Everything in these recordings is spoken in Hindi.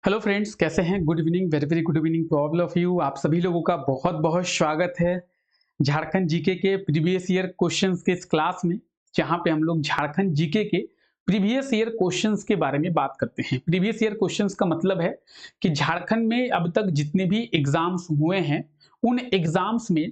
हेलो फ्रेंड्स, कैसे हैं? Good evening, very very good evening to all of you. आप सभी लोगों का बहुत बहुत स्वागत है झारखंड जीके के प्रीवियस ईयर क्वेश्चंस के इस क्लास में, जहां पे हम लोग झारखंड जीके के प्रीवियस ईयर क्वेश्चंस के बारे में बात करते हैं। प्रीवियस ईयर क्वेश्चंस का मतलब है कि झारखंड में अब तक जितने भी एग्जाम्स हुए हैं, उन एग्जाम्स में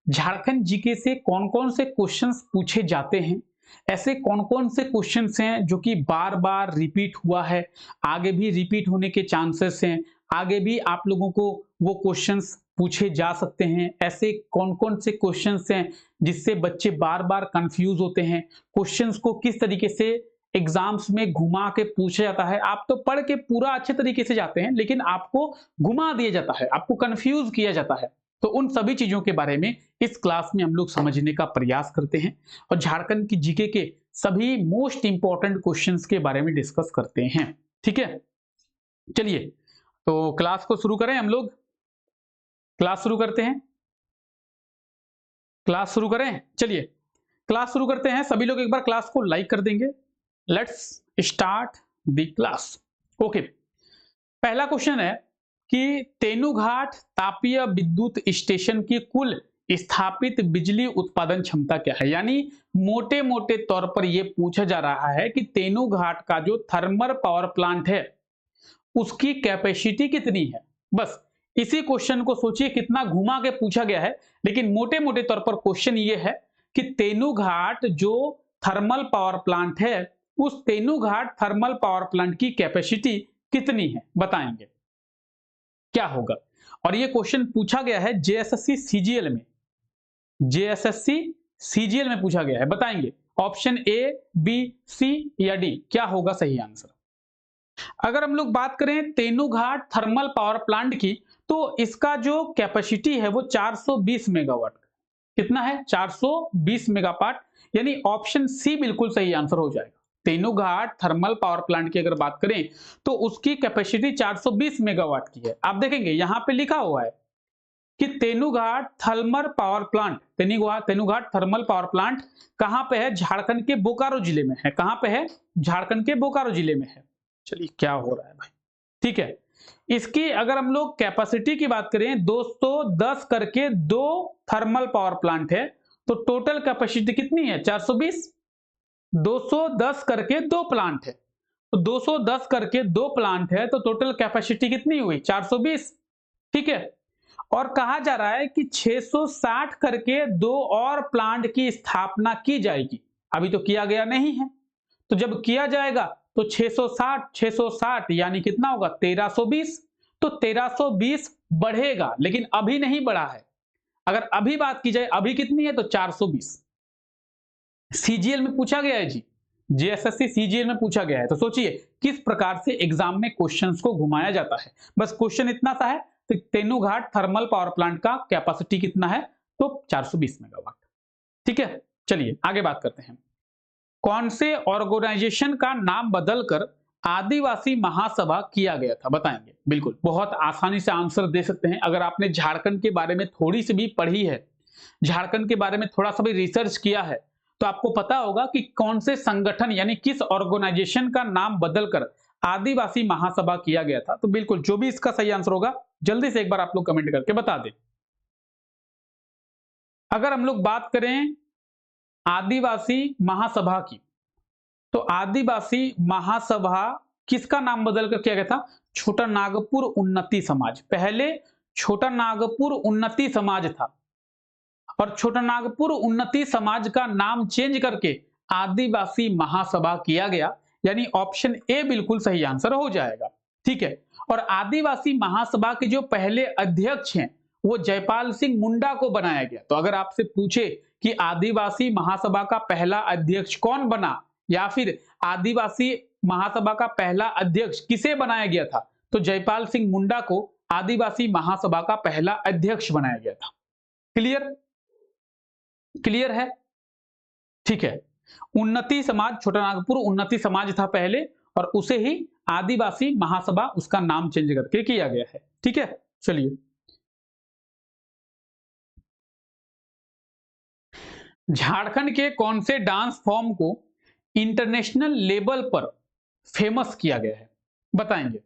झारखंड जीके से कौन कौन से क्वेश्चंस पूछे जाते हैं, ऐसे कौन कौन से क्वेश्चंस हैं जो कि बार बार रिपीट हुआ है, आगे भी रिपीट होने के चांसेस हैं, आगे भी आप लोगों को वो क्वेश्चंस पूछे जा सकते हैं। ऐसे कौन-कौन से क्वेश्चंस हैं जिससे बच्चे बार-बार कंफ्यूज होते हैं, क्वेश्चंस को किस तरीके से एग्जाम्स में घुमा के पूछा जाता है। आप तो पढ़ के पूरा अच्छे तरीके से जाते हैं, लेकिन आपको घुमा दिया जाता है, आपको कंफ्यूज किया जाता है। तो उन सभी चीजों के बारे में इस क्लास में हम लोग समझने का प्रयास करते हैं और झारखंड की जीके के सभी मोस्ट इंपॉर्टेंट क्वेश्चंस के बारे में डिस्कस करते हैं। ठीक है, चलिए तो क्लास को शुरू करें। हम लोग क्लास शुरू करते हैं। क्लास शुरू करें, चलिए क्लास शुरू करते हैं। सभी लोग एक बार क्लास को लाइक कर देंगे। Let's start the class. Okay, पहला क्वेश्चन है कि तेनूघाट तापीय विद्युत स्टेशन की कुल स्थापित बिजली उत्पादन क्षमता क्या है। यानी मोटे मोटे तौर पर यह पूछा जा रहा है कि तेनूघाट का जो थर्मल पावर प्लांट है उसकी कैपेसिटी कितनी है। बस इसी क्वेश्चन को सोचिए, कितना घुमा के पूछा गया है, लेकिन मोटे मोटे तौर पर क्वेश्चन ये है कि तेनूघाट जो थर्मल पावर प्लांट है, उस तेनूघाट थर्मल पावर प्लांट की कैपेसिटी कितनी है, बताएंगे क्या होगा। और ये क्वेश्चन पूछा गया है जेएसएससी सीजीएल में, जेएसएससी सीजीएल में पूछा गया है। बताएंगे ऑप्शन ए, बी, सी या डी, क्या होगा सही आंसर। अगर हम लोग बात करें तेनूघाट थर्मल पावर प्लांट की, तो इसका जो कैपेसिटी है वो 420 मेगावाट। कितना है? 420 मेगावाट। यानी ऑप्शन सी बिल्कुल सही आंसर हो जाएगा। तेनूघाट थर्मल पावर प्लांट की अगर बात करें तो उसकी कैपेसिटी 420 मेगावाट की है। आप देखेंगे यहां पे लिखा हुआ है कि Tenughat thermal power plant, Tenughat thermal power plant कहां पे है? झारखंड के बोकारो जिले में है। कहां पे है? झारखंड के बोकारो जिले में है। चलिए क्या हो रहा है भाई, ठीक है। इसकी अगर हम लोग कैपेसिटी की बात करें, 210 करके दो थर्मल पावर प्लांट है, तो टोटल कैपेसिटी कितनी है? 420। 210 करके दो प्लांट है, तो 210 करके दो प्लांट है, तो टोटल कैपेसिटी कितनी हुई? 420। ठीक है। और कहा जा रहा है कि 660 करके दो और प्लांट की स्थापना की जाएगी। अभी तो किया गया नहीं है, तो जब किया जाएगा तो 660 यानी कितना होगा? 1320। तो 1320 बढ़ेगा, लेकिन अभी नहीं बढ़ा है। अगर अभी बात की जाए, अभी कितनी है? तो 420। सीजीएल में पूछा गया है जी, जेएसएससी सीजीएल में पूछा गया है। तो सोचिए किस प्रकार से एग्जाम में क्वेश्चंस को घुमाया जाता है। बस क्वेश्चन इतना सा है, तो तेनूघाट थर्मल पावर प्लांट का कैपेसिटी कितना है? तो 420 मेगावाट। ठीक है, चलिए आगे बात करते हैं। कौन से ऑर्गेनाइजेशन का नाम बदलकर आदिवासी महासभा किया गया था? बताएंगे। बिल्कुल बहुत आसानी से आंसर दे सकते हैं। अगर आपने झारखंड के बारे में थोड़ी सी भी पढ़ी है, झारखंड के बारे में थोड़ा सा भी रिसर्च किया है, तो आपको पता होगा कि कौन से संगठन यानी किस ऑर्गेनाइजेशन का नाम बदलकर आदिवासी महासभा किया गया था। तो बिल्कुल जो भी इसका सही आंसर होगा, जल्दी से एक बार आप लोग कमेंट करके बता दें। अगर हम लोग बात करें आदिवासी महासभा की, तो आदिवासी महासभा किसका नाम बदलकर किया गया था? छोटा नागपुर उन्नति समाज। पहले छोटा नागपुर उन्नति समाज था, और छोटा नागपुर उन्नति समाज का नाम चेंज करके आदिवासी महासभा किया गया। यानी ऑप्शन ए बिल्कुल सही आंसर हो जाएगा। ठीक है। और आदिवासी महासभा के जो पहले अध्यक्ष हैं वो जयपाल सिंह मुंडा को बनाया गया। तो अगर आपसे पूछे कि आदिवासी महासभा का पहला अध्यक्ष कौन बना, या फिर आदिवासी महासभा का पहला अध्यक्ष किसे बनाया गया था, तो जयपाल सिंह मुंडा को आदिवासी महासभा का पहला अध्यक्ष बनाया गया था। क्लियर? क्लियर है? ठीक है। उन्नति समाज, छोटा नागपुर उन्नति समाज था पहले, और उसे ही आदिवासी महासभा उसका नाम चेंज करके किया गया है। ठीक है, चलिए झारखंड के कौन से डांस फॉर्म को इंटरनेशनल लेवल पर फेमस किया गया है? बताएंगे।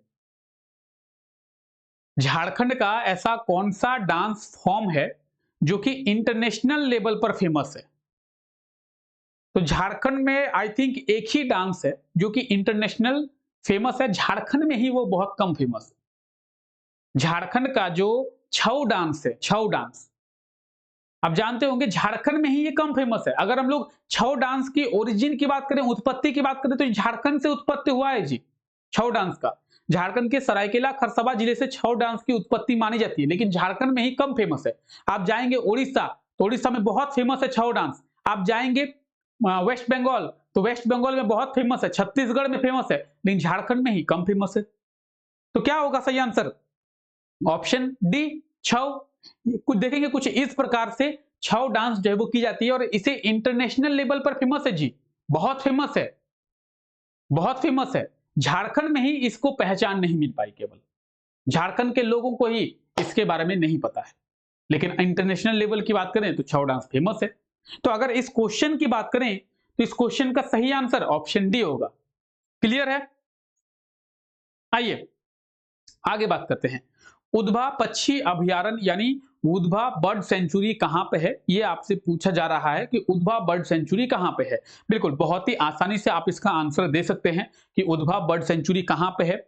झारखंड का ऐसा कौन सा डांस फॉर्म है जो कि इंटरनेशनल लेवल पर फेमस है? तो झारखंड में आई थिंक एक ही डांस है जो कि इंटरनेशनल फेमस है, झारखंड में ही वो बहुत कम फेमस है। झारखंड का जो छऊ डांस है, छऊ डांस आप जानते होंगे झारखंड में ही ये कम फेमस है। अगर हम लोग छऊ डांस की ओरिजिन की बात करें, उत्पत्ति की बात करें, तो झारखंड से उत्पत्ति हुआ है जी छऊ डांस का। झारखंड के सरायकेला खरसावां जिले से छऊ डांस की उत्पत्ति मानी जाती है, लेकिन झारखंड में ही कम फेमस है। आप जाएंगे उड़ीसा, तो उड़ीसा में बहुत फेमस है छऊ डांस। आप जाएंगे वेस्ट बंगाल, तो वेस्ट बंगाल में बहुत फेमस है, छत्तीसगढ़ में फेमस है, लेकिन झारखंड में ही कम फेमस है। तो क्या होगा सही आंसर? ऑप्शन डी, छऊ। कुछ देखेंगे, कुछ इस प्रकार से छऊ डांस जो है वो की जाती है और इसे इंटरनेशनल लेवल पर फेमस है जी, बहुत फेमस है, बहुत फेमस है। झारखंड में ही इसको पहचान नहीं मिल पाई, केवल झारखंड के लोगों को ही इसके बारे में नहीं पता है, लेकिन इंटरनेशनल लेवल की बात करें तो छऊ डांस फेमस है। तो अगर इस क्वेश्चन की बात करें तो इस क्वेश्चन का सही आंसर ऑप्शन डी होगा। क्लियर है? आइए आगे बात करते हैं। उधवा पक्षी अभयारण्य यानी उधवा बर्ड सेंचुरी कहां पे है? ये आपसे पूछा जा रहा है कि उधवा बर्ड सेंचुरी कहां पे है। बिल्कुल बहुत ही आसानी से आप इसका आंसर दे सकते हैं कि उधवा बर्ड सेंचुरी कहां पे है।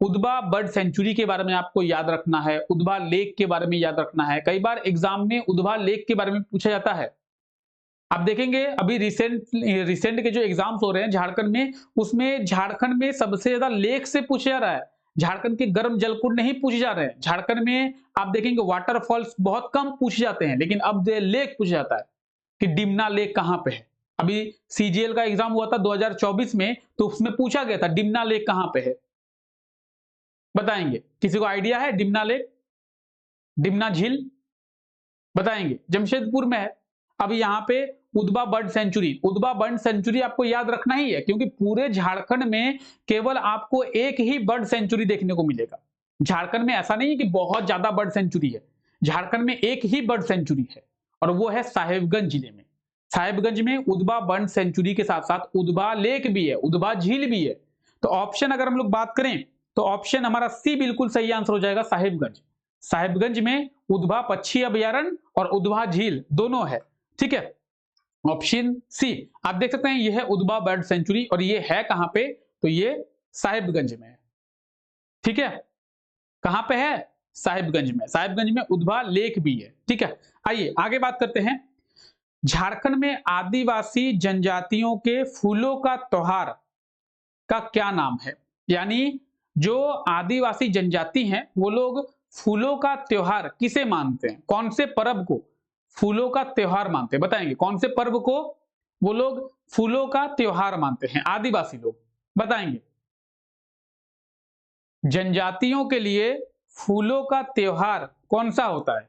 उधवा बर्ड सेंचुरी के बारे में आपको याद रखना है, उधवा लेक के बारे में याद रखना है। कई बार एग्जाम में उधवा लेक के बारे में पूछा जाता है। आप देखेंगे अभी रिसेंट के जो एग्जाम्स हो रहे हैं झारखंड में, उसमें झारखंड में सबसे ज्यादा लेक से पूछा जा रहा है, झारखंड के गर्म जलकुंड नहीं पूछे जा रहे हैं। झारखंड में आप देखेंगे वाटरफॉल्स बहुत कम पूछे जाते हैं, लेकिन अब लेक पूछा जाता है कि डिमना लेक कहां पे है। अभी सीजीएल का एग्जाम हुआ था 2024 में, तो उसमें पूछा गया था डिमना लेक कहां पे है। बताएंगे? किसी को आइडिया है? डिमना लेक, डिमना झील बताएंगे? जमशेदपुर में है। अभी यहाँ पे Udhwa bird sanctuary, Udhwa bird sanctuary आपको याद रखना ही है, क्योंकि पूरे झारखंड में केवल आपको एक ही बर्ड सेंचुरी देखने को मिलेगा। झारखंड में ऐसा नहीं है कि बहुत ज्यादा बर्ड सेंचुरी है, झारखंड में एक ही बर्ड सेंचुरी है और वो है साहेबगंज जिले में। साहेबगंज में उधवा बर्ड सेंचुरी के साथ साथ उधवा लेक भी है, उधवा झील भी है। तो ऑप्शन अगर हम लोग बात करें तो ऑप्शन हमारा सी बिल्कुल सही आंसर हो जाएगा, साहेबगंज। साहेबगंज में उधवा पक्षी अभयारण्य और उधवा झील दोनों है। ठीक है, ऑप्शन सी आप देख सकते हैं, यह है उधवा बर्ड सेंचुरी और ये है कहां पे? तो ये साहिबगंज में है। ठीक है, कहां पे है? साहिबगंज में। साहिबगंज में उधवा लेक भी है। ठीक है, आइए आगे बात करते हैं। झारखंड में आदिवासी जनजातियों के फूलों का त्योहार का क्या नाम है? यानी जो आदिवासी जनजाति हैं वो लोग फूलों का त्योहार किसे मानते हैं? कौन से पर्व को फूलों का त्योहार मानते हैं? बताएंगे कौन से पर्व को वो लोग फूलों का त्योहार मानते हैं आदिवासी लोग? बताएंगे? जनजातियों के लिए फूलों का त्योहार कौन सा होता है?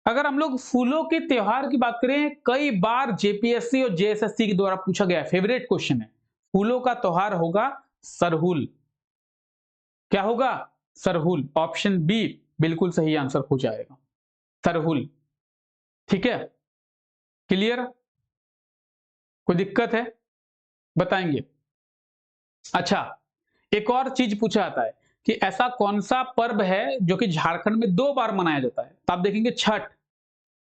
अगर हम लोग फूलों के त्योहार की बात करें, कई बार जेपीएससी और जेएसएससी के द्वारा पूछा गया फेवरेट क्वेश्चन है। फूलों का त्योहार होगा सरहुल। क्या होगा? सरहुल। ऑप्शन बी बिल्कुल सही आंसर हो जाएगा, सरहुल। ठीक है, क्लियर? कोई दिक्कत है? बताएंगे? अच्छा, एक और चीज पूछा जाता है कि ऐसा कौन सा पर्व है जो कि झारखंड में 2 बार मनाया जाता है? तो आप देखेंगे छठ,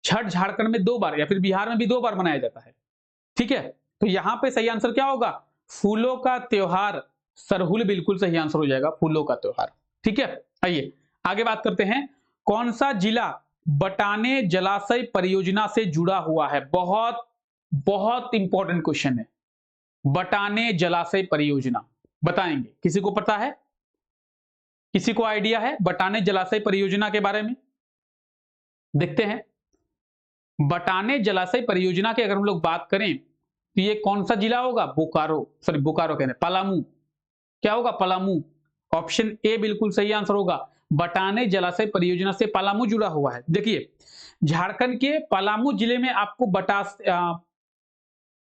छठ झारखंड में 2 बार या फिर बिहार में भी 2 बार मनाया जाता है। ठीक है, तो यहां पे सही आंसर क्या होगा? फूलों का त्योहार, सरहुल बिल्कुल सही आंसर हो जाएगा, फूलों का त्योहार। ठीक है, आइए आगे बात करते हैं। कौन सा जिला बटाने जलाशय परियोजना से जुड़ा हुआ है? बहुत बहुत इंपॉर्टेंट क्वेश्चन है, बटाने जलाशय परियोजना। बताएंगे? किसी को पता है? किसी को आइडिया है बटाने जलाशय परियोजना के बारे में? देखते हैं। बटाने जलाशय परियोजना की अगर हम लोग बात करें तो ये कौन सा जिला होगा? बोकारो, सॉरी बोकारो कह रहे हैं, पलामू। क्या होगा? पलामू। ऑप्शन ए बिल्कुल सही आंसर होगा। बटाने जलाशय परियोजना से पलामू जुड़ा हुआ है। देखिए झारखंड के पलामू जिले में आपको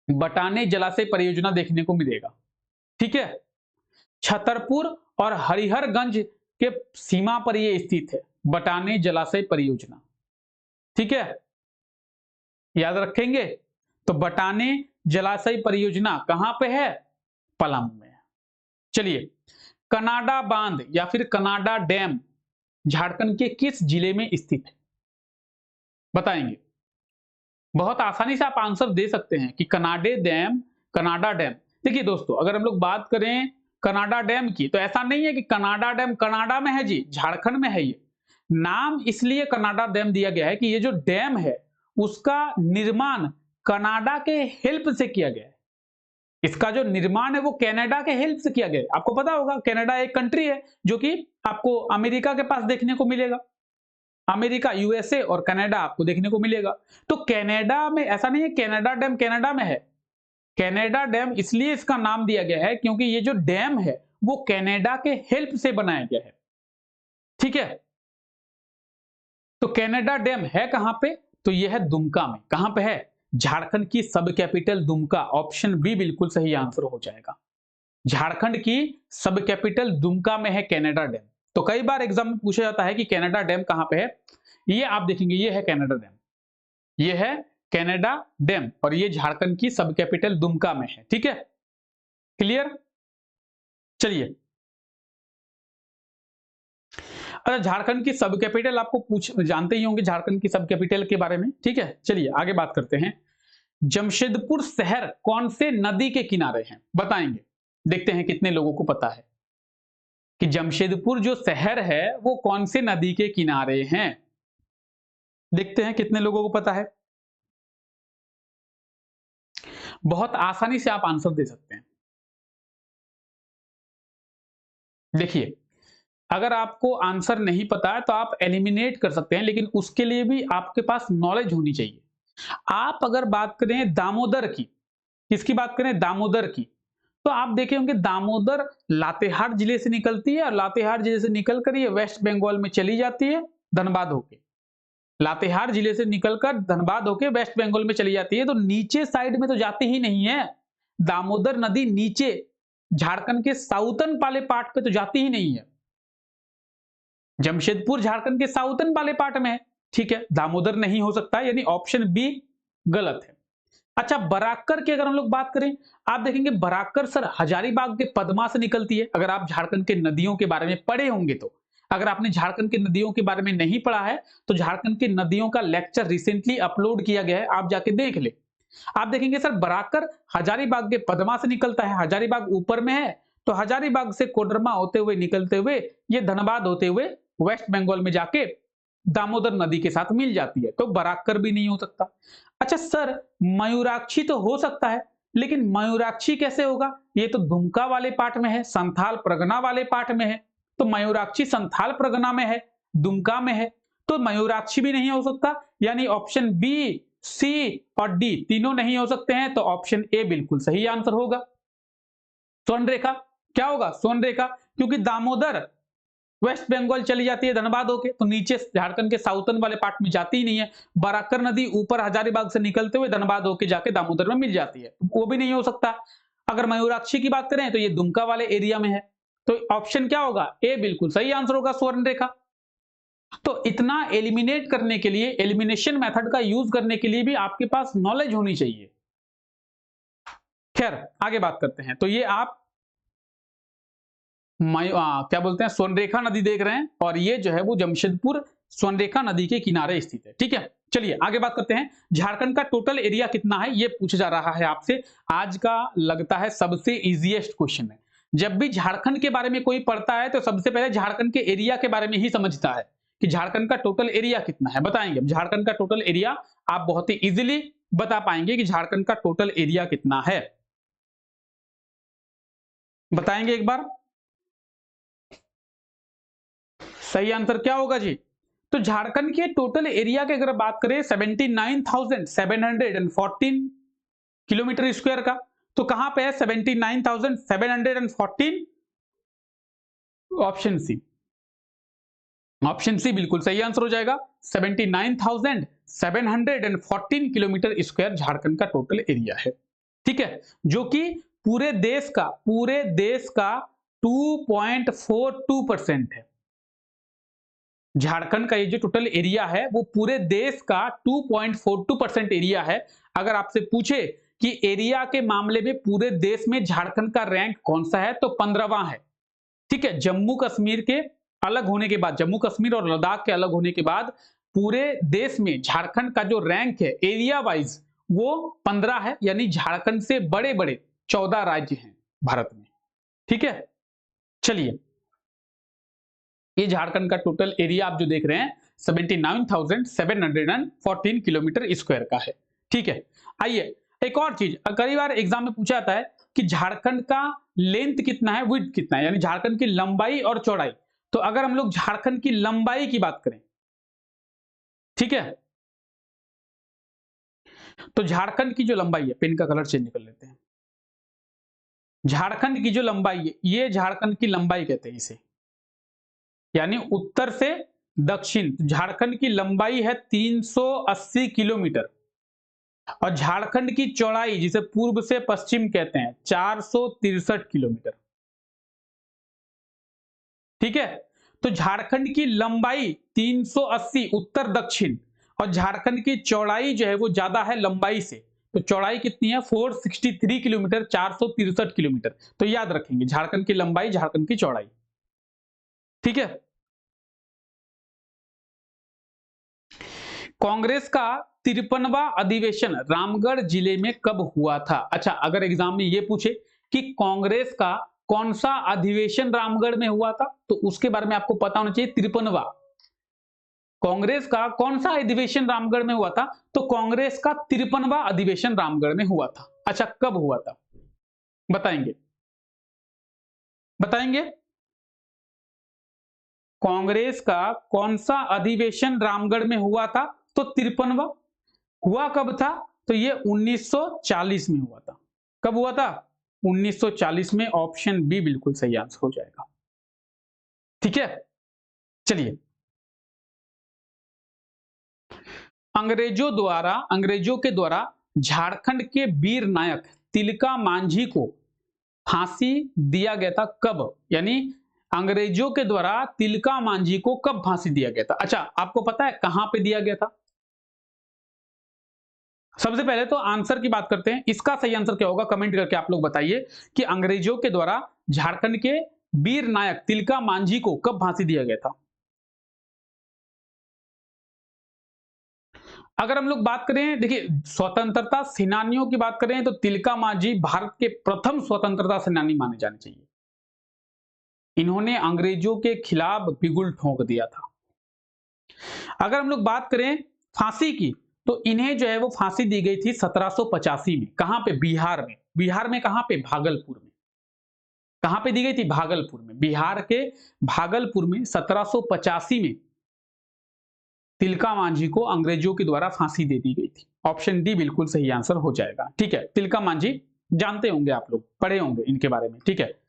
बटाने जलाशय परियोजना देखने को मिलेगा। ठीक है, छतरपुर और हरिहरगंज के सीमा पर यह स्थित है, बटाने जलाशय परियोजना। ठीक है, याद रखेंगे। तो बटाने जलाशय परियोजना कहां पे है? पलामू में। चलिए, कनाडा बांध या फिर कनाडा डैम झारखंड के किस जिले में स्थित है? बताएंगे। बहुत आसानी से आप आंसर दे सकते हैं कि कनाडा डैम। देखिए दोस्तों, अगर हम लोग बात करें कनाडा डैम की, तो ऐसा नहीं है कि कनाडा डैम कनाडा में है जी, झारखंड में है ये। नाम इसलिए कनाडा डैम दिया गया है कि ये जो डैम है उसका निर्माण कनाडा के हेल्प से किया गया है। इसका जो निर्माण है वो कनाडा के हेल्प से किया गया है। आपको पता होगा कनाडा एक कंट्री है जो कि आपको अमेरिका के पास देखने को मिलेगा। अमेरिका, यूएसए और कनाडा आपको देखने को मिलेगा। तो कनाडा में ऐसा नहीं है कनाडा डैम कनाडा में है। कनाडा डैम इसलिए इसका नाम दिया गया है क्योंकि ये जो डैम है वो कनाडा के हेल्प से बनाया गया है। ठीक है, तो कनाडा डैम है कहां पे? तो यह है दुमका में। कहां पे है? झारखंड की सब कैपिटल दुमका। ऑप्शन बी बिल्कुल सही आंसर हो जाएगा। झारखंड की सब कैपिटल दुमका में है कनाडा डैम। तो कई बार एग्जाम में पूछा जाता है कि कनाडा डैम कहां पे है। ये आप देखेंगे, ये है कनाडा डैम, ये है कनाडा डैम और ये झारखंड की सब कैपिटल दुमका में है। ठीक है, क्लियर? चलिए, अच्छा झारखंड की सब कैपिटल आपको जानते ही होंगे झारखंड की सब कैपिटल के बारे में। ठीक है, चलिए आगे बात करते हैं। जमशेदपुर शहर कौन से नदी के किनारे है? बताएंगे। देखते हैं कितने लोगों को पता है कि जमशेदपुर जो शहर है वो कौन से नदी के किनारे हैं। देखते हैं कितने लोगों को पता है। बहुत आसानी से आप आंसर दे सकते हैं। देखिए, अगर आपको आंसर नहीं पता है तो आप एलिमिनेट कर सकते हैं, लेकिन उसके लिए भी आपके पास नॉलेज होनी चाहिए। आप अगर बात करें दामोदर की, किसकी बात करें? दामोदर की, तो आप देखे होंगे दामोदर लातेहार जिले से निकलती है और लातेहार जिले से निकलकर ये वेस्ट बंगाल में चली जाती है धनबाद होके। लातेहार जिले से निकलकर धनबाद होके वेस्ट बंगाल में चली जाती है। तो नीचे साइड में तो जाती ही नहीं है। दामोदर नदी नीचे झारखंड के साउथर्न वाले पार्ट पे तो जाती ही नहीं है। जमशेदपुर झारखंड के साउथर्न वाले पार्ट में है। ठीक है, दामोदर नहीं हो सकता, यानी ऑप्शन बी गलत है। अच्छा, बराकर की अगर हम लोग बात करें, आप देखेंगे बराकर सर हजारीबाग के पद्मा से निकलती है। अगर आप झारखंड के नदियों के बारे में पढ़े होंगे तो, अगर आपने झारखंड के नदियों के बारे में नहीं पढ़ा है तो झारखंड की नदियों का लेक्चर रिसेंटली अपलोड किया गया है, आप जाके देख ले। आप देखेंगे सर बराकर हजारीबाग के पद्मा से निकलता है। हजारीबाग ऊपर में है, तो हजारीबाग से कोडरमा होते हुए निकलते हुए ये धनबाद होते हुए वेस्ट बंगाल में जाके दामोदर नदी के साथ मिल जाती है। तो बराकर भी नहीं हो सकता। अच्छा सर, मयूराक्षी तो हो सकता है, लेकिन मयूराक्षी कैसे होगा? ये तो दुमका वाले पार्ट में है, संथाल परगना वाले पार्ट में है। तो मयूराक्षी संथाल परगना में है, दुमका में है, तो मयूराक्षी भी नहीं हो सकता। यानी ऑप्शन बी, सी और डी तीनों नहीं हो सकते हैं। तो ऑप्शन ए बिल्कुल सही आंसर होगा। स्वर्णरेखा क्या होगा? स्वर्णरेखा, क्योंकि दामोदर वेस्ट बंगाल चली जाती है धनबाद होके, तो नीचे झारखंड के साउथर्न वाले पार्ट में जाती ही नहीं है। बराकर नदी ऊपर हजारीबाग से निकलते हुए धनबाद होके जाके दामोदर में मिल जाती है, वो भी नहीं हो सकता। अगर मयूराक्षी की बात करें तो ये दुमका वाले एरिया में है। तो ऑप्शन क्या होगा? ए बिल्कुल सही आंसर होगा, स्वर्णरेखा। तो इतना एलिमिनेट करने के लिए, एलिमिनेशन मेथड का यूज करने के लिए भी आपके पास नॉलेज होनी चाहिए। खैर आगे बात करते हैं। तो ये आप क्या बोलते हैं, स्वर्णरेखा नदी देख रहे हैं और ये जो है वो जमशेदपुर स्वर्णरेखा नदी के किनारे स्थित है। ठीक है, चलिए आगे बात करते हैं। झारखंड का टोटल एरिया कितना है ये पूछा जा रहा है आपसे। आज का लगता है सबसे इजीएस्ट क्वेश्चन है। जब भी झारखंड के बारे में कोई पढ़ता है तो सबसे पहले झारखंड के एरिया के बारे में ही समझता है कि झारखंड का टोटल एरिया कितना है। बताएंगे झारखंड का टोटल एरिया, आप बहुत ही इजीली बता पाएंगे कि झारखंड का टोटल एरिया कितना है। बताएंगे एक बार, सही आंसर क्या होगा जी? तो झारखंड के टोटल एरिया की अगर बात करें 79,714 किलोमीटर स्क्वायर का, तो कहां पे है 79,714? ऑप्शन सी, ऑप्शन सी बिल्कुल सही आंसर हो जाएगा। 79,714 किलोमीटर स्क्वायर झारखंड का टोटल एरिया है। ठीक है, जो कि पूरे देश का 2.42% है। झारखंड का ये जो टोटल एरिया है वो पूरे देश का 2.42% एरिया है। अगर आपसे पूछे कि एरिया के मामले में पूरे देश में झारखंड का रैंक कौन सा है, तो 15वां है। ठीक है, जम्मू कश्मीर के अलग होने के बाद, जम्मू कश्मीर और लद्दाख के अलग होने के बाद पूरे देश में झारखंड का जो रैंक है एरिया वाइज वो 15 है, यानी झारखंड से बड़े बड़े 14 राज्य हैं भारत में। ठीक है, चलिए ये झारखंड का टोटल एरिया आप जो देख रहे हैं 79,714 किलोमीटर स्क्वायर का है। ठीक है, आइए एक और चीज, कई बार एग्जाम में पूछा जाता है कि झारखंड का लेंथ कितना है, विड्थ कितना है, यानी झारखंड की लंबाई और चौड़ाई। तो अगर हम लोग झारखंड की लंबाई की बात करें, ठीक है, तो झारखंड की जो लंबाई है, पेन का कलर चेंज कर लेते हैं, झारखंड की जो लंबाई है ये झारखंड की लंबाई कहते हैं इसे, यानी उत्तर से दक्षिण झारखंड की लंबाई है 380 किलोमीटर और झारखंड की चौड़ाई जिसे पूर्व से पश्चिम कहते हैं 463 किलोमीटर। ठीक है, तो झारखंड की लंबाई 380 उत्तर दक्षिण और झारखंड की चौड़ाई जो है वो ज्यादा है लंबाई से, तो चौड़ाई कितनी है 463 किलोमीटर, 463 किलोमीटर। तो याद रखेंगे झारखंड की लंबाई, झारखंड की चौड़ाई। ठीक है, कांग्रेस का 53वां अधिवेशन रामगढ़ जिले में कब हुआ था? अच्छा, अगर एग्जाम में ये पूछे कि कांग्रेस का कौन सा अधिवेशन रामगढ़ में हुआ था तो उसके बारे में आपको पता होना चाहिए। 53वां कांग्रेस का कौन सा अधिवेशन रामगढ़ में हुआ था? तो कांग्रेस का 53वां अधिवेशन रामगढ़ में हुआ था। अच्छा, कब हुआ था बताएंगे? बताएंगे कांग्रेस का कौन सा अधिवेशन रामगढ़ में हुआ था? तो 53वां। हुआ कब था? तो ये 1940 में हुआ था। कब हुआ था? 1940 में। ऑप्शन बी बिल्कुल सही आंसर हो जाएगा। ठीक है, चलिए अंग्रेजों के द्वारा झारखंड के वीर नायक तिलका मांझी को फांसी दिया गया था कब? यानी अंग्रेजों के द्वारा तिलका मांझी को कब फांसी दिया गया था? अच्छा, आपको पता है कहां पे दिया गया था? सबसे पहले तो आंसर की बात करते हैं, इसका सही आंसर क्या होगा कमेंट करके आप लोग बताइए कि अंग्रेजों के द्वारा झारखंड के वीर नायक तिलका मांझी को कब फांसी दिया गया था? अगर हम लोग बात करें, देखिए स्वतंत्रता सेनानियों की बात करें तो तिलका मांझी भारत के प्रथम स्वतंत्रता सेनानी माने जाने चाहिए। इन्होंने अंग्रेजों के खिलाफ बिगुल ठोक दिया था। अगर हम लोग बात करें फांसी की तो इन्हें जो है वो फांसी दी गई थी 1785 में। कहां पे? बिहार में। बिहार में कहां पे? भागलपुर में। कहां पे दी गई थी? भागलपुर में। बिहार के भागलपुर में 1785 में तिलका मांझी को अंग्रेजों के द्वारा फांसी दे दी गई थी। ऑप्शन डी बिल्कुल सही आंसर हो जाएगा। ठीक है, तिलका मांझी जानते होंगे आप लोग, पढ़े होंगे इनके बारे में। ठीक है,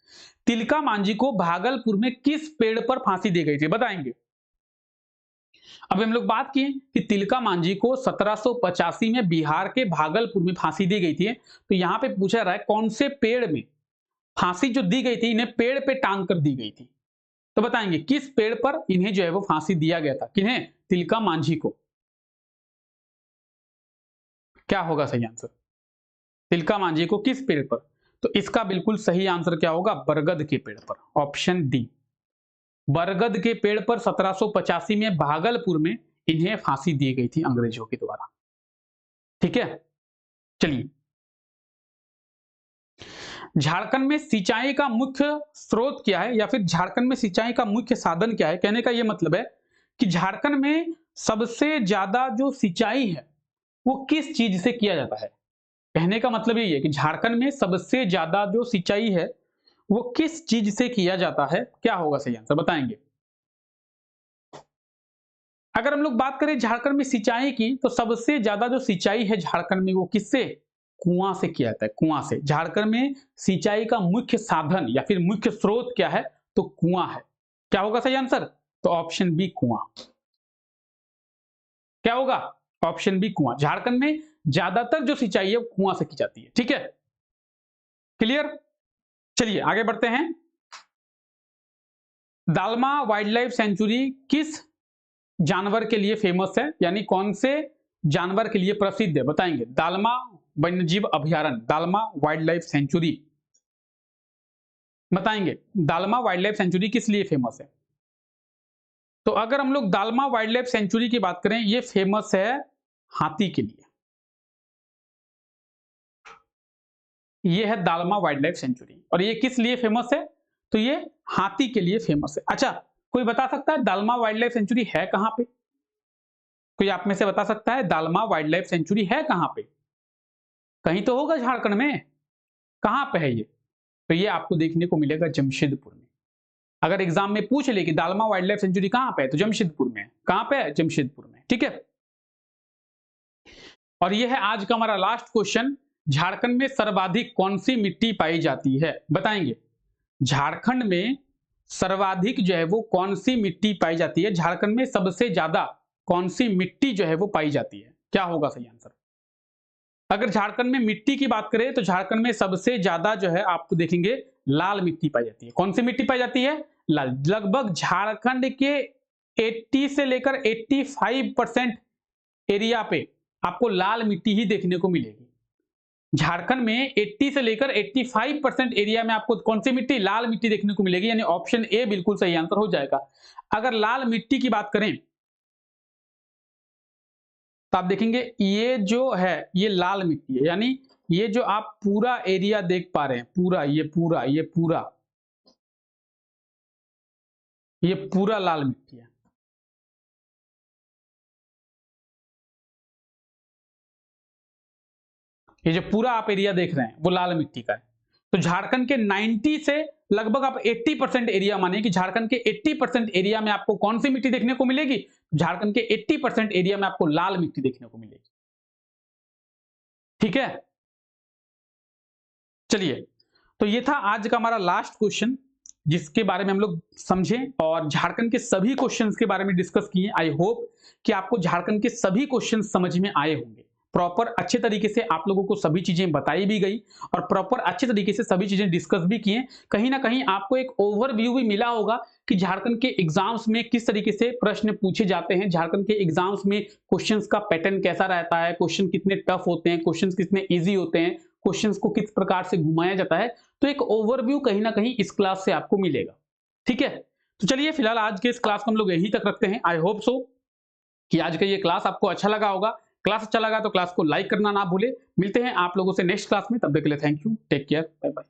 तिलका मांझी को भागलपुर में किस पेड़ पर फांसी दी गई थी बताएंगे? अब हम लोग बात किए कि तिलका मांझी को 1785 में बिहार के भागलपुर में फांसी दी गई थी, तो यहां पे पूछा रहा है कौन से पेड़ में फांसी जो दी गई थी, इन्हें पेड़ पे टांग कर दी गई थी। तो बताएंगे किस पेड़ पर इन्हें जो है वो फांसी दिया गया था? किन्हें? तिलका मांझी को। क्या होगा सही आंसर? तिलका मांझी को किस पेड़ पर? तो इसका बिल्कुल सही आंसर क्या होगा? बरगद के पेड़ पर। ऑप्शन डी, बरगद के पेड़ पर 1785 में भागलपुर में इन्हें फांसी दी गई थी अंग्रेजों के द्वारा। ठीक है, चलिए झारखंड में सिंचाई का मुख्य स्रोत क्या है या फिर झारखंड में सिंचाई का मुख्य साधन क्या है? कहने का यह मतलब है कि झारखंड में सबसे ज्यादा जो सिंचाई है वो किस चीज से किया जाता है। कहने का मतलब यही है कि झारखंड में सबसे ज्यादा जो सिंचाई है वो किस चीज से किया जाता है? क्या होगा सही आंसर बताएंगे? अगर हम लोग बात करें झारखंड में सिंचाई की तो सबसे ज्यादा जो सिंचाई है झारखंड में वो किससे? कुआं से किया जाता है। कुआं से। झारखंड में सिंचाई का मुख्य साधन या फिर मुख्य स्रोत क्या है? तो कुआं है। क्या होगा सही आंसर? तो ऑप्शन बी कुआं। क्या होगा? ऑप्शन बी कुआं। झारखंड में ज्यादातर जो सिंचाई है वो कुआं से की जाती है। ठीक है, क्लियर? चलिए आगे बढ़ते हैं। दालमा वाइल्ड लाइफ सेंचुरी किस जानवर के लिए फेमस है, यानी कौन से जानवर के लिए प्रसिद्ध है बताएंगे? दालमा वन्यजीव अभयारण्य, दालमा वाइल्ड लाइफ सेंचुरी बताएंगे? दालमा वाइल्ड लाइफ सेंचुरी किस लिए फेमस है? तो अगर हम लोग दालमा वाइल्ड लाइफ सेंचुरी की बात करें, ये फेमस है हाथी के लिए। ये है दालमा वाइल्ड लाइफ सेंचुरी, और ये किस लिए फेमस है? तो ये हाथी के लिए फेमस है। अच्छा, कोई बता सकता है दालमा वाइल्ड लाइफ सेंचुरी है कहां पे? कोई आप में से बता सकता है दालमा वाइल्ड लाइफ सेंचुरी है कहां पे? कहीं तो होगा झारखंड में। कहां पे है ये? तो ये आपको देखने को मिलेगा जमशेदपुर में। अगर एग्जाम में पूछ ले कि दालमा वाइल्ड लाइफ सेंचुरी कहां पे है, तो जमशेदपुर में है। कहां पे है? जमशेदपुर में। ठीक है, और ये है आज का हमारा लास्ट क्वेश्चन। झारखंड में सर्वाधिक कौन सी मिट्टी पाई जाती है? बताएंगे। झारखंड में सर्वाधिक जो है वो कौन सी मिट्टी पाई जाती है? झारखंड में सबसे ज्यादा कौन सी मिट्टी जो है वो पाई जाती है? क्या होगा सही आंसर? अगर झारखंड में मिट्टी की बात करें तो झारखंड में सबसे ज्यादा जो है आपको देखेंगे लाल मिट्टी पाई जाती है। कौन सी मिट्टी पाई जाती है? लाल। लगभग झारखंड के 80 से लेकर 85% एरिया पे आपको लाल मिट्टी ही देखने को मिलेगी। झारखंड में 80 से लेकर 85% एरिया में आपको कौन सी मिट्टी? लाल मिट्टी देखने को मिलेगी, यानी ऑप्शन ए बिल्कुल सही आंसर हो जाएगा। अगर लाल मिट्टी की बात करें तो आप देखेंगे ये जो है ये लाल मिट्टी है, यानी ये जो आप पूरा एरिया देख पा रहे हैं, ये पूरा लाल मिट्टी है। ये जो पूरा आप एरिया देख रहे हैं वो लाल मिट्टी का है। तो झारखंड के 90 से लगभग आप 80% एरिया माने कि झारखंड के 80% एरिया में आपको कौन सी मिट्टी देखने को मिलेगी? झारखंड के 80% एरिया में आपको लाल मिट्टी देखने को मिलेगी। ठीक है, चलिए, तो ये था आज का हमारा लास्ट क्वेश्चन जिसके बारे में हम लोग समझे और झारखंड के सभी क्वेश्चंस के बारे में डिस्कस किए। आई होप कि आपको झारखंड के सभी क्वेश्चन समझ में आए होंगे। प्रॉपर अच्छे तरीके से आप लोगों को सभी चीजें बताई भी गई और प्रॉपर अच्छे तरीके से सभी चीजें डिस्कस भी किए। कहीं ना कहीं आपको एक ओवरव्यू भी मिला होगा कि झारखंड के एग्जाम्स में किस तरीके से प्रश्न पूछे जाते हैं, झारखंड के एग्जाम्स में क्वेश्चंस का पैटर्न कैसा रहता है, क्वेश्चन कितने टफ होते हैं, क्वेश्चन कितने ईजी होते हैं, क्वेश्चंस को किस प्रकार से घुमाया जाता है। तो एक ओवरव्यू कहीं ना कहीं इस क्लास से आपको मिलेगा। ठीक है, तो चलिए फिलहाल आज के इस क्लास को हम लोग यहीं तक रखते हैं। आई होप सो कि आज का ये क्लास आपको अच्छा लगा होगा। क्लास अच्छा लगा तो क्लास को लाइक करना ना भूले। मिलते हैं आप लोगों से नेक्स्ट क्लास में, तब तक के लिए thank you, take care, bye bye.